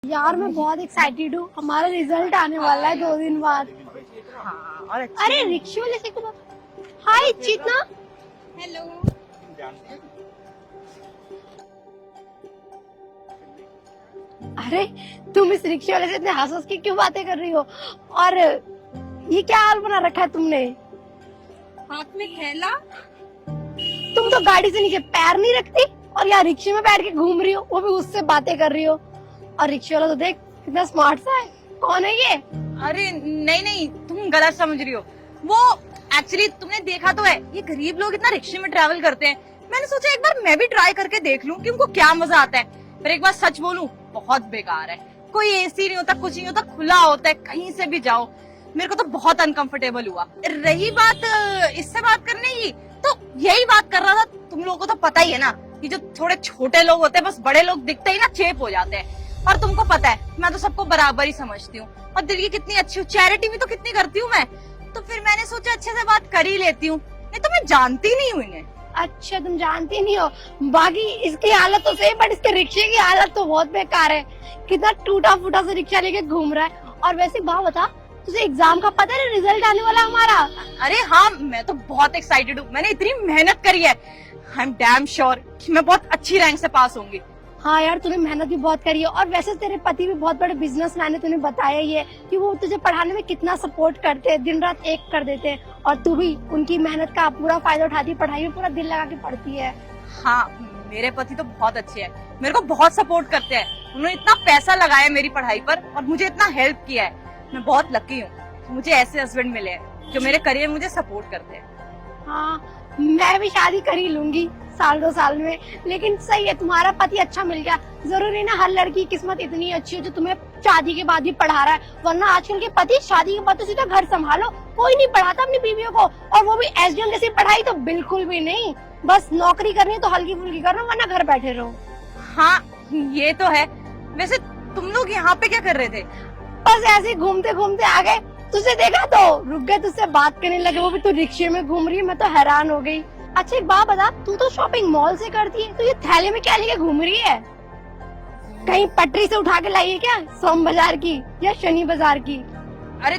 यार मैं बहुत एक्साइटेड हूँ, हमारा रिजल्ट आने वाला है 2 दिन बाद। हाँ, और अरे रिक्शे वाले से को हाय चेतना। हेलो। अरे तुम इस रिक्शे वाले से इतने हंस हंस के क्यों बातें कर रही हो? और ये क्या हाल बना रखा है तुमने? हाथ में थैला। तुम तो गाड़ी से नीचे पैर नहीं रखती और यहाँ रिक्शे में बैठ के घूम रही हो, वो भी उससे बातें कर रही हो। और रिक्शे वाला तो देख कितना स्मार्ट सा है। कौन है ये? अरे नहीं नहीं, तुम गलत समझ रही हो। वो एक्चुअली तुमने देखा तो है, ये गरीब लोग इतना रिक्शे में ट्रैवल करते हैं। मैंने सोचा एक बार मैं भी ट्राई करके देख लूं कि उनको क्या मजा आता है। पर एक बार सच बोलूं, बहुत बेकार है। कोई एसी नहीं होता, कुछ नहीं होता, खुला होता है, कहीं से भी जाओ। मेरे को तो बहुत अनकंफर्टेबल हुआ। रही बात इससे बात करने की, तो यही बात कर रहा था। तुम लोगों को तो पता ही है ना कि जो थोड़े छोटे लोग होते हैं, बस बड़े लोग दिखते ही ना चेप हो जाते हैं। और तुमको पता है मैं तो सबको बराबर ही समझती हूँ, और दिल की कितनी अच्छी हूँ, चैरिटी भी तो कितनी करती हूँ मैं। तो फिर मैंने सोचा अच्छे से बात कर ही लेती हूँ, नहीं तो मैं जानती नहीं हूँ इन्हें। अच्छा तुम जानती नहीं हो, बाकी इसकी हालत तो सही, बट इसके रिक्शे की हालत तो बहुत बेकार है। कितना टूटा फूटा सा रिक्शा लेके घूम रहा है। और वैसे बात बता, तुझे एग्जाम का पता है? रिजल्ट आने वाला हमारा। अरे हाँ, मैं तो बहुत एक्साइटेड हूँ। मैंने इतनी मेहनत करी है, आई एम डैम श्योर कि मैं बहुत अच्छी रैंक से पास होंगी। हाँ यार, तूने मेहनत भी बहुत करी है। और वैसे तेरे पति भी बहुत बड़े बिजनेसमैन है, तूने बताया ही है कि वो तुझे पढ़ाने में कितना सपोर्ट करते हैं, दिन रात एक कर देते हैं। और तू भी उनकी मेहनत का पूरा फायदा उठाती है, पढ़ाई में पूरा दिल लगा के पढ़ती है। हाँ, मेरे पति तो बहुत अच्छे हैं, मेरे को बहुत सपोर्ट करते हैं। उन्होंने इतना पैसा लगाया मेरी पढ़ाई पर और मुझे इतना हेल्प किया है। मैं बहुत लकी हूँ, मुझे ऐसे हस्बैंड मिले हैं जो मेरे करियर में मुझे सपोर्ट करते हैं। हाँ, मैं भी शादी कर ही लूंगी 1-2 साल में। लेकिन सही है, तुम्हारा पति अच्छा मिल गया। जरूरी ना हर लड़की की किस्मत इतनी अच्छी हो जो तुम्हें शादी के बाद भी पढ़ा रहा है, वरना आजकल के पति शादी के बाद तो सीधा घर संभालो, कोई नहीं पढ़ाता अपनी बीवियों को। और वो भी एसडीएम जैसी पढ़ाई तो बिल्कुल भी नहीं। बस नौकरी करनी तो हल्की फुल्की करो, वरना घर बैठे रहो। हाँ, ये तो है। वैसे तुम लोग यहाँ पे क्या कर रहे थे? बस ऐसे ही घूमते घूमते आ गए, तुझे देखा तो रुक गए, तुझसे बात करने लगे। वो भी तू रिक्शे में घूम रही है, मैं तो हैरान हो गई। अच्छा एक बात बता, तू तो शॉपिंग मॉल से करती है, तो ये थैले में क्या लेके घूम रही है? कहीं पटरी से उठा के लाई है क्या, सोम बाजार की या शनि बाजार की? अरे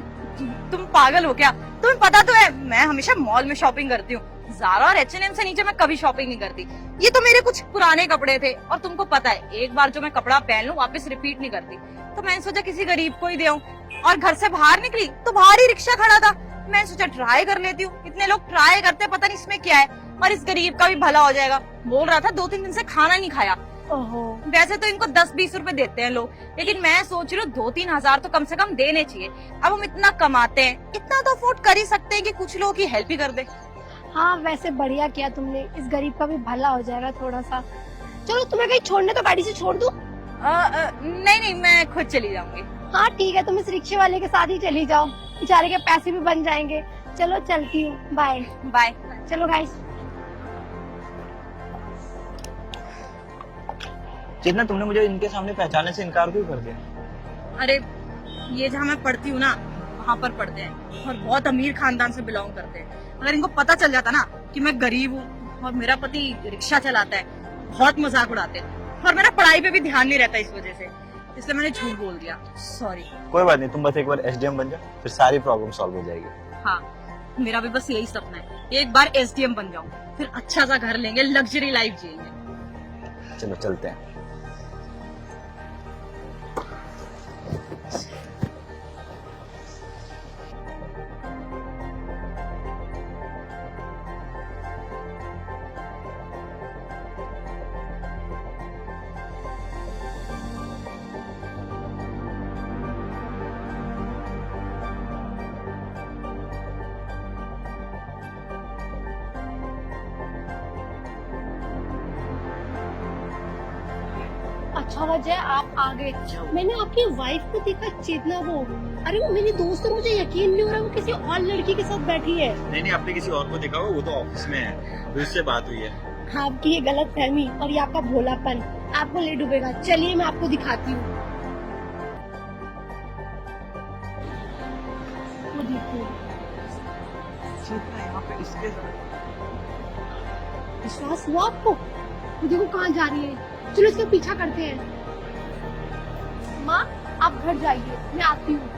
तुम पागल हो क्या? तुम्हें पता तो है मैं हमेशा मॉल में शॉपिंग करती हूँ। ज़ारा और H&M से नीचे मैं कभी शॉपिंग नहीं करती। ये तो मेरे कुछ पुराने कपड़े थे, और तुमको पता है एक बार जो मैं कपड़ा पहन लूं वापस रिपीट नहीं करती। तो मैंने सोचा किसी गरीब को ही दे आऊं। और घर से बाहर निकली तो बाहर ही रिक्शा खड़ा था, मैंने सोचा ट्राई कर लेती हूँ। इतने लोग ट्राई करते, पता नहीं इसमें क्या है, और इस गरीब का भी भला हो जाएगा। बोल रहा था 2-3 दिन से खाना नहीं खाया। ओहो, वैसे तो इनको 10-20 रुपए देते हैं लोग, लेकिन मैं सोच रही हूँ 2-3 हजार तो कम से कम देने चाहिए। अब हम इतना कमाते हैं, इतना तो अफोर्ड कर ही सकते हैं कि कुछ लोगों की हेल्प ही कर दे। हाँ वैसे बढ़िया किया तुमने, इस गरीब का भी भला हो जाएगा थोड़ा सा। चलो तुम्हें कहीं छोड़ने तो गाड़ी से छोड़ दूं? नहीं नहीं, मैं खुद चली जाऊंगी। हाँ ठीक है, तुम इस रिक्शे वाले के साथ ही चली जाओ, बेचारे के पैसे भी बन जाएंगे। चलो चलती हूँ, बाय बाय। चलो गाइस। चेतना, तुमने मुझे इनके सामने पहचानने से इनकार क्यों कर दिया? अरे ये जहाँ मैं पढ़ती हूँ ना, वहाँ पर पढ़ते हैं और बहुत अमीर खानदान से बिलोंग करते हैं। अगर इनको पता चल जाता ना कि मैं गरीब हूँ और मेरा पति रिक्शा चलाता है, बहुत मजाक उड़ाते हैं। और मेरा पढ़ाई पे भी ध्यान नहीं रहता इस वजह से, इसलिए मैंने झूठ बोल दिया, सॉरी। कोई बात नहीं, तुम बस एक बार एसडीएम बन जाओ, फिर सारी प्रॉब्लम सॉल्व हो जाएगी। हाँ, मेरा भी बस यही सपना है, एक बार एसडीएम बन जाऊं, फिर अच्छा सा घर लेंगे, लग्जरी लाइफ जिएंगे। चलो चलते हैं। अच्छा वजह आप आ गए। मैंने आपकी वाइफ को देखा, चेतना वो। अरे वो मेरी दोस्त है, मुझे यकीन नहीं हो रहा वो किसी और लड़की के साथ बैठी है। नहीं, आपने किसी और को देखा हो, वो तो ऑफिस में है, तो उससे बात हुई है। आपकी ये गलत फहमी और ये आपका भोलापन आपको ले डूबेगा। चलिए मैं आपको दिखाती हूँ। वो देखो, यहाँ पे इसके विश्वास हुआ आपको? वो देखो कहाँ जा रही है। चलो इसका पीछा करते हैं। माँ आप घर जाइए, मैं आती हूँ।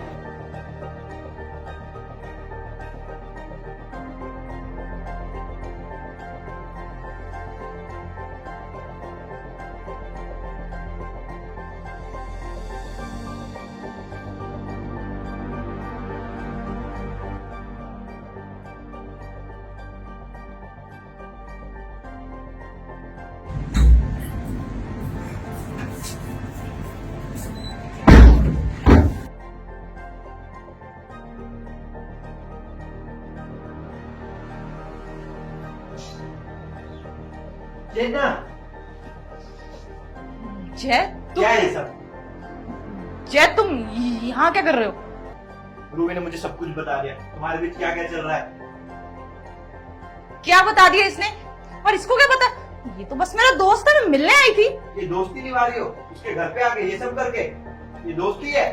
चेतना, जय क्या है तुम ये सब? जय तुम यहाँ क्या कर रहे हो? रूबी ने मुझे सब कुछ बता दिया, तुम्हारे बीच क्या क्या चल रहा है। क्या बता दिया इसने? और इसको क्या पता? ये तो बस मेरा दोस्त है, मैं मिलने आई थी। ये दोस्ती निभा रही हो उसके घर पे आके ये सब करके? ये दोस्ती है?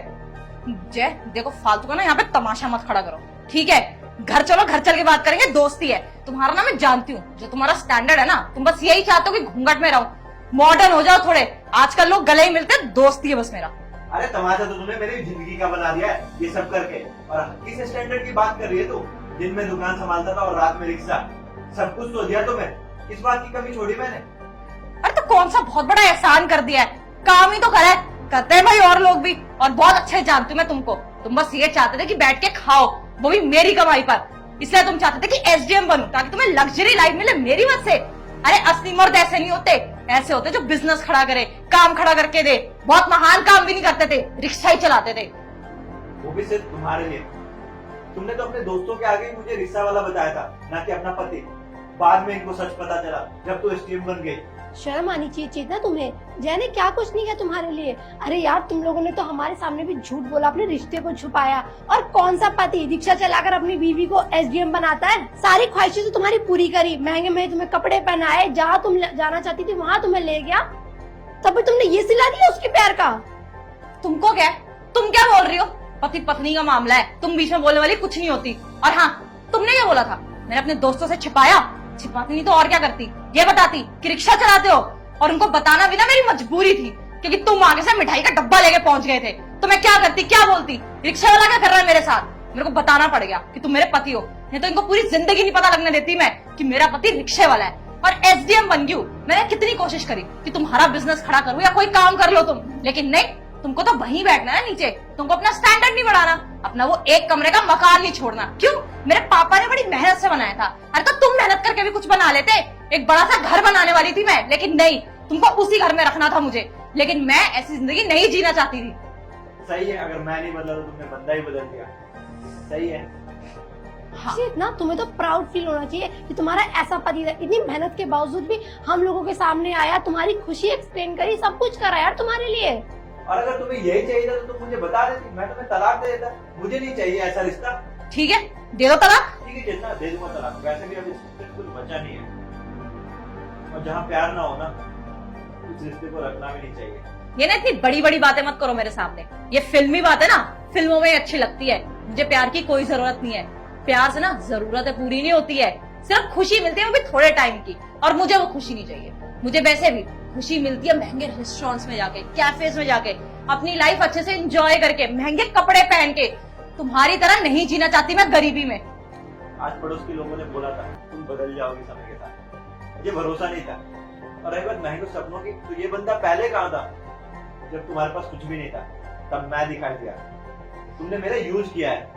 जय देखो, फालतू का ना यहाँ पे तमाशा मत खड़ा करो, ठीक है? घर चलो, घर चल के बात करेंगे। दोस्ती है तुम्हारा ना, मैं जानती हूँ। जो तुम्हारा स्टैंडर्ड है ना, तुम बस यही चाहते हो कि घूंघट में रहो, मॉडर्न हो जाओ थोड़े। आजकल लोग गले ही मिलते हैं, दोस्ती है बस मेरा। अरे तमाशा तो तुमने मेरी जिंदगी का बना दिया है ये सब करके। और किस स्टैंडर्ड की बात कर रही है तू? दिन में दुकान संभालता था और रात में रिक्शा, सब कुछ तो दिया तुम्हें, किस बात की कमी छोड़ी मैंने? अरे तो कौन सा बहुत बड़ा एहसान कर दिया है? काम ही तो करा है, करते हैं भाई और लोग भी। और बहुत अच्छे जानती हूँ मैं तुमको। तुम बस ये चाहते थे कि बैठ के खाओ, वो भी मेरी कमाई पर। इसलिए तुम चाहते थे कि एसडीएम बनूं ताकि तुम्हें लग्जरी लाइफ मिले मेरी वजह से। अरे असली मर्द ऐसे नहीं होते, ऐसे होते जो बिजनेस खड़ा करे, काम खड़ा करके दे। बहुत महान काम भी नहीं करते थे, रिक्शा ही चलाते थे। वो भी सिर्फ तुम्हारे लिए। तुमने तो अपने दोस्तों के आगे ही मुझे रिक्शा वाला बताया था, ना कि अपना पति। बाद में इनको सच पता चला जब तू एसडीएम बन गई। शर्म आनी चाहिए चेतना तुम्हें। जय ने क्या कुछ नहीं किया तुम्हारे लिए। अरे यार तुम लोगों ने तो हमारे सामने भी झूठ बोला, अपने रिश्ते को छुपाया। और कौन सा पति रिक्शा चलाकर अपनी बीवी को एसडीएम बनाता है? सारी ख्वाहिशें तो तुम्हारी पूरी करी, महंगे महंगे तुम्हें कपड़े पहनाए, जहाँ तुम जाना चाहती थी वहाँ तुम्हें ले गया। तभी तुमने ये सिला दिया उसके पैर का। तुमको क्या है? तुम क्या बोल रही हो? पति पत्नी का मामला है, तुम बीच में बोलने वाली कुछ नहीं होती। और हाँ, तुमने क्या बोला था? मैंने अपने दोस्तों से छिपाया? छिपाती नहीं तो और क्या करती? ये बताती कि रिक्शा चलाते हो। और उनको बताना भी ना मेरी मजबूरी थी, क्योंकि तुम आगे से मिठाई का डब्बा लेके पहुंच गए थे। तो मैं क्या करती, क्या बोलती? रिक्शा वाला क्या कर रहा है मेरे साथ? मेरे को बताना पड़ेगा कि तुम मेरे पति हो, नहीं तो इनको पूरी जिंदगी नहीं पता लगने देती मैं कि मेरा पति रिक्शे वाला है। और एसडीएम बन गई। मैंने कितनी कोशिश करी कि तुम्हारा बिजनेस खड़ा करूं या कोई काम कर लो तुम, लेकिन नहीं, तुमको तो वहीं बैठना है नीचे। तुमको अपना स्टैंडर्ड नहीं बढ़ाना, अपना वो एक कमरे का मकान नहीं छोड़ना। क्यों? मेरे पापा ने बड़ी मेहनत से बनाया था। अरे तो तुम मेहनत करके भी कुछ बना लेते। एक बड़ा सा घर बनाने वाली थी मैं, लेकिन नहीं, तुमको उसी घर में रखना था मुझे। लेकिन मैं ऐसी जिंदगी नहीं जीना चाहती थी। सही है, अगर मैं नहीं बदला तो तुमने बंदा ही बदल दिया। सही है। हाँ। ना तुम्हें तो प्राउड फील होना चाहिए कि तुम्हारा ऐसा पति था। इतनी मेहनत के बावजूद भी हम लोगों के सामने आया, तुम्हारी खुशी एक्सप्लेन करी, सब कुछ करा यार तुम्हारे लिए। और अगर तुम्हें यही चाहिए था तो तुम मुझे बता देती, मैं तुम्हें तलाक दे देता। मुझे नहीं चाहिए ऐसा रिश्ता। ठीक है, दे दो तलाक। ठीक है जितना दे दूंगा तलाक। वैसे भी अभी कुछ बचा नहीं है, और जहाँ प्यार ना हो ना, उस रिश्ते को रखना भी नहीं चाहिए। ये ना इतनी बड़ी बड़ी बातें मत करो मेरे सामने। ये फिल्मी बात है ना, फिल्मों में अच्छी लगती है। मुझे प्यार की कोई जरूरत नहीं है। प्यार से ना जरूरतें पूरी नहीं होती है, सिर्फ खुशी मिलती है, वो भी थोड़े टाइम की। और मुझे वो खुशी नहीं चाहिए। मुझे वैसे भी खुशी मिलती है महंगे रेस्टोरेंट्स में जाके, कैफेज में जाके, अपनी लाइफ अच्छे से एंजॉय करके, महंगे कपड़े पहन के। तुम्हारी तरह नहीं जीना चाहती मैं गरीबी में। आज पड़ोस के लोगों ने बोला था तुम बदल जाओगी समय के साथ, मुझे भरोसा नहीं था। और रही बात महंगे सपनों की, तो ये बंदा पहले कहाँ था जब तुम्हारे पास कुछ भी नहीं था? तब मैं दिखाई दिया, तुमने मेरा यूज किया है।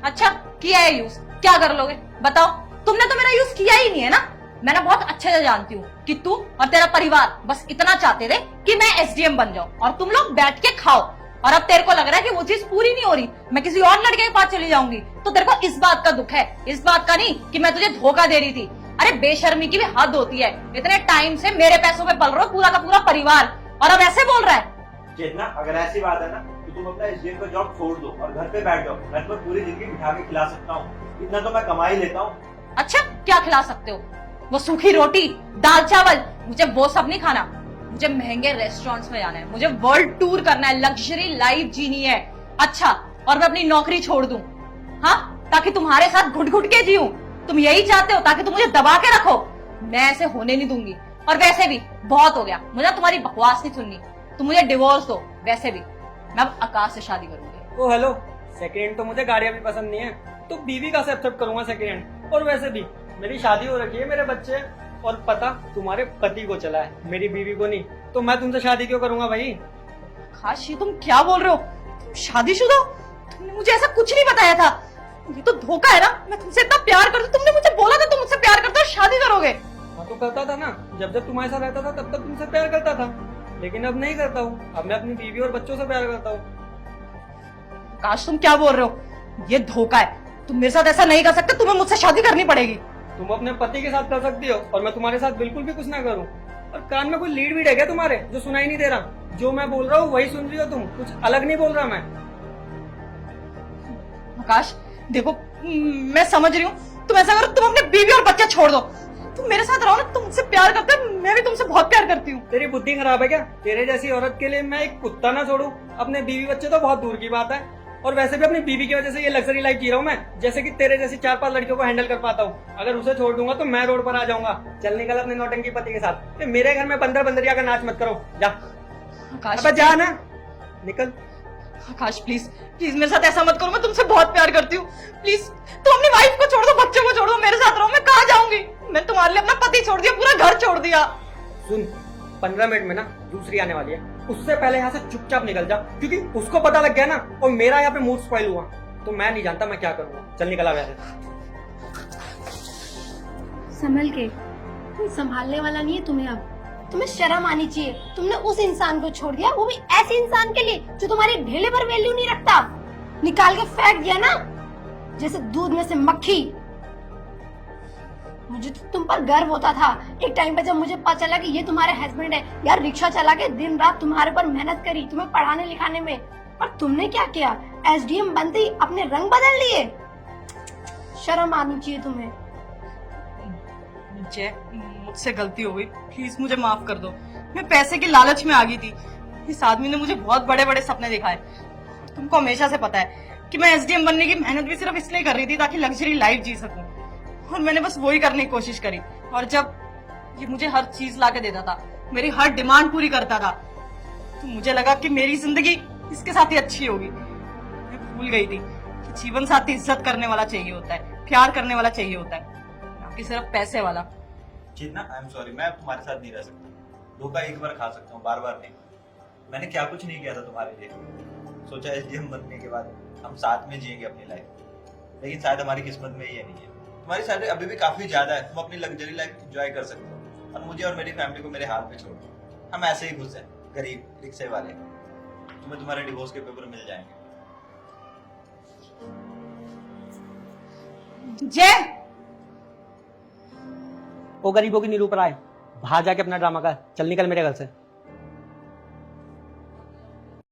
अच्छा, किया है यूज? क्या कर लोगे बताओ? तुमने तो मेरा यूज किया ही नहीं है ना। मैं ना बहुत अच्छे से जानती हूँ कि तू और तेरा परिवार बस इतना चाहते थे कि मैं एसडीएम बन जाऊं और तुम लोग बैठ के खाओ। और अब तेरे को लग रहा है कि वो चीज पूरी नहीं हो रही, मैं किसी और लड़के के पास चली जाऊंगी। तो तेरे को इस बात का दुख है, इस बात का नहीं कि मैं तुझे धोखा दे रही थी। अरे बेशर्मी की भी हद होती है। इतने टाइम से मेरे पैसों पे पल रहा हो पूरा का पूरा परिवार, और अब ऐसे बोल रहा है। चेतना, अगर ऐसी बात है ना तो तुम अपना एसडीएम का जॉब छोड़ दो और घर पे बैठ जाओ। मैं तुम्हें पूरी जिंदगी बिठा के खिला सकता हूँ, इतना तो मैं कमा ही लेता हूँ। अच्छा, क्या खिला सकते हो? वो सूखी रोटी, दाल चावल? मुझे वो सब नहीं खाना। मुझे महंगे रेस्टोरेंट्स में जाना है, मुझे वर्ल्ड टूर करना है, लग्जरी लाइफ जीनी है। अच्छा, और मैं अपनी नौकरी छोड़ दूं, हाँ, ताकि तुम्हारे साथ घुट घुट के जीऊं? तुम यही चाहते हो ताकि तुम मुझे दबा के रखो? मैं ऐसे होने नहीं दूंगी। और वैसे भी बहुत हो गया, मुझे तुम्हारी बकवास नहीं सुननी। तुम मुझे डिवोर्स दो, वैसे भी मैं अब आकाश से शादी करूंगी। ओ हेलो, सेकेंड हैंड तो मुझे गाड़ियां भी पसंद नहीं है, तो बीवी का से एक्सेप्ट करूंगा सेकेंड हैंड। और वैसे भी मेरी शादी हो रखी है, मेरे बच्चे हैं, और पता तुम्हारे पति को चला है, मेरी बीवी को नहीं। तो मैं तुमसे शादी क्यों करूंगा भाई? आकाश ये तुम क्या बोल रहे हो? तुम शादीशुदा हो? तुमने मुझे ऐसा कुछ नहीं बताया था। ये तो धोखा है ना। मैं तुमसे इतना प्यार करती हूँ, तुमने मुझे बोला था तुम मुझसे प्यार करते हो, शादी करोगे। हाँ तो करता था ना, जब जब तुम्हारे साथ रहता था तब तक तुमसे प्यार करता था, लेकिन अब नहीं करता हूँ। अब मैं अपनी बीवी और बच्चों से प्यार करता हूँ। आकाश तुम क्या बोल रहे हो? ये धोखा है, तुम मेरे साथ ऐसा नहीं कर सकते, तुम्हें मुझसे शादी करनी पड़ेगी। तुम अपने पति के साथ कर सकती हो और मैं तुम्हारे साथ बिल्कुल भी कुछ ना करूं। और कान में कोई लीड वीड है क्या तुम्हारे जो सुनाई नहीं दे रहा? जो मैं बोल रहा हूँ वही सुन रही हो तुम, कुछ अलग नहीं बोल रहा मैं। आकाश देखो, मैं समझ रही हूँ, तुम ऐसा करो, तुम अपने बीवी और बच्चे छोड़ दो, तुम मेरे साथ रहो ना। तुम मुझसे प्यार करते हो, मैं भी तुमसे बहुत प्यार करती हूँ। तेरी बुद्धि खराब है क्या? तेरे जैसी औरत के लिए मैं एक कुत्ता ना छोड़ूं? अपने बीवी बच्चे तो बहुत दूर की बात है। और वैसे भी अपनी बीवी की वजह से ये लग्जरी लाइफ जी रहा हूँ मैं, जैसे कि तेरे जैसी 4-5 लड़कियों को हैंडल कर पाता हूँ। अगर उसे छोड़ दूंगा तो मैं रोड पर आ जाऊंगा। चल निकल अपने नौटंकी पति के साथ। मेरे घर में बंदर बंदरिया का नाच मत करो, जा। आकाश अब जा ना, निकल। आकाश प्लीज प्लीज मेरे साथ ऐसा मत करो, मैं तुमसे बहुत प्यार करती हूँ। प्लीज तुम अपनी वाइफ को छोड़ दो, बच्चों को छोड़ दो, मेरे साथ रहो। मैं कहाँ जाऊंगी? मैं तुम्हारे लिए अपना पति छोड़ दिया, पूरा घर छोड़ दिया। सुन, 15 मिनट में ना दूसरी आने वाली है, उससे पहले यहाँ से चुपचाप निकल जा, क्योंकि उसको पता लग गया ना और मेरा यहाँ पे मूड स्पॉइल हुआ तो मैं नहीं जानता मैं क्या करूंगा। चल निकल आ यहाँ से। संभल के, कोई संभालने वाला नहीं है तुम्हें। अब तुम्हें शर्म आनी चाहिए। तुमने उस इंसान को छोड़ दिया, वो भी ऐसे इंसान के लिए जो तुम्हारे ढेले पर वैल्यू नहीं रखता। निकाल के फेंक दिया ना, जैसे दूध में से मक्खी। मुझे तो तुम पर गर्व होता था एक टाइम पे, जब मुझे पता चला कि ये तुम्हारे हस्बैंड है। यार रिक्शा चला के दिन रात तुम्हारे पर मेहनत करी, तुम्हें पढ़ाने लिखाने में, और तुमने क्या किया? एसडीएम बनते ही अपने रंग बदल लिए। शर्म आनी चाहिए तुम्हें। जय, मुझसे गलती हो गई, प्लीज मुझे माफ कर दो। मैं पैसे की लालच में आ गई थी। इस आदमी ने मुझे बहुत बड़े बड़े सपने दिखाए। तुमको हमेशा से पता है कि मैं एसडीएम बनने की मेहनत भी सिर्फ इसलिए कर रही थी ताकि लग्जरी लाइफ जी सकूं, और मैंने बस वही करने की कोशिश करी। और जब ये मुझे हर चीज लाके देता था, मेरी हर डिमांड पूरी करता था, तो मुझे लगा कि मेरी जिंदगी इसके साथ ही अच्छी होगी। मैं भूल गई थी कि जीवन साथी इज्जत करने वाला चाहिए होता है, प्यार करने वाला चाहिए होता है, ना कि सिर्फ पैसे वाला। चेतना, आई एम सॉरी, मैं तुम्हारे साथ नहीं रह सकता। धोखा एक बार खा सकता हूँ, बार बार नहीं। मैंने क्या कुछ नहीं किया था तुम्हारे लिए। सोचा एसडीएम बनने के बाद हम साथ में जिएंगे अपनी लाइफ, लेकिन शायद हमारी किस्मत में ही नहीं है। तुम्हारी सैलरी अभी भी काफी ज्यादा है, तुम अपनी लग्जरी लाइफ एंजॉय कर सकते हो, और मुझे और मेरी फैमिली को मेरे हाल पे छोड़ दो। हम ऐसे ही खुश हैं, गरीब रिक्शे वाले। तुम्हें तुम्हारे डिवोर्स के पेपर मिल जाएंगे। जय, वो गरीबों की निरूपरा है, बाहर जाके अपना ड्रामा कर। चल निकल मेरे घर से।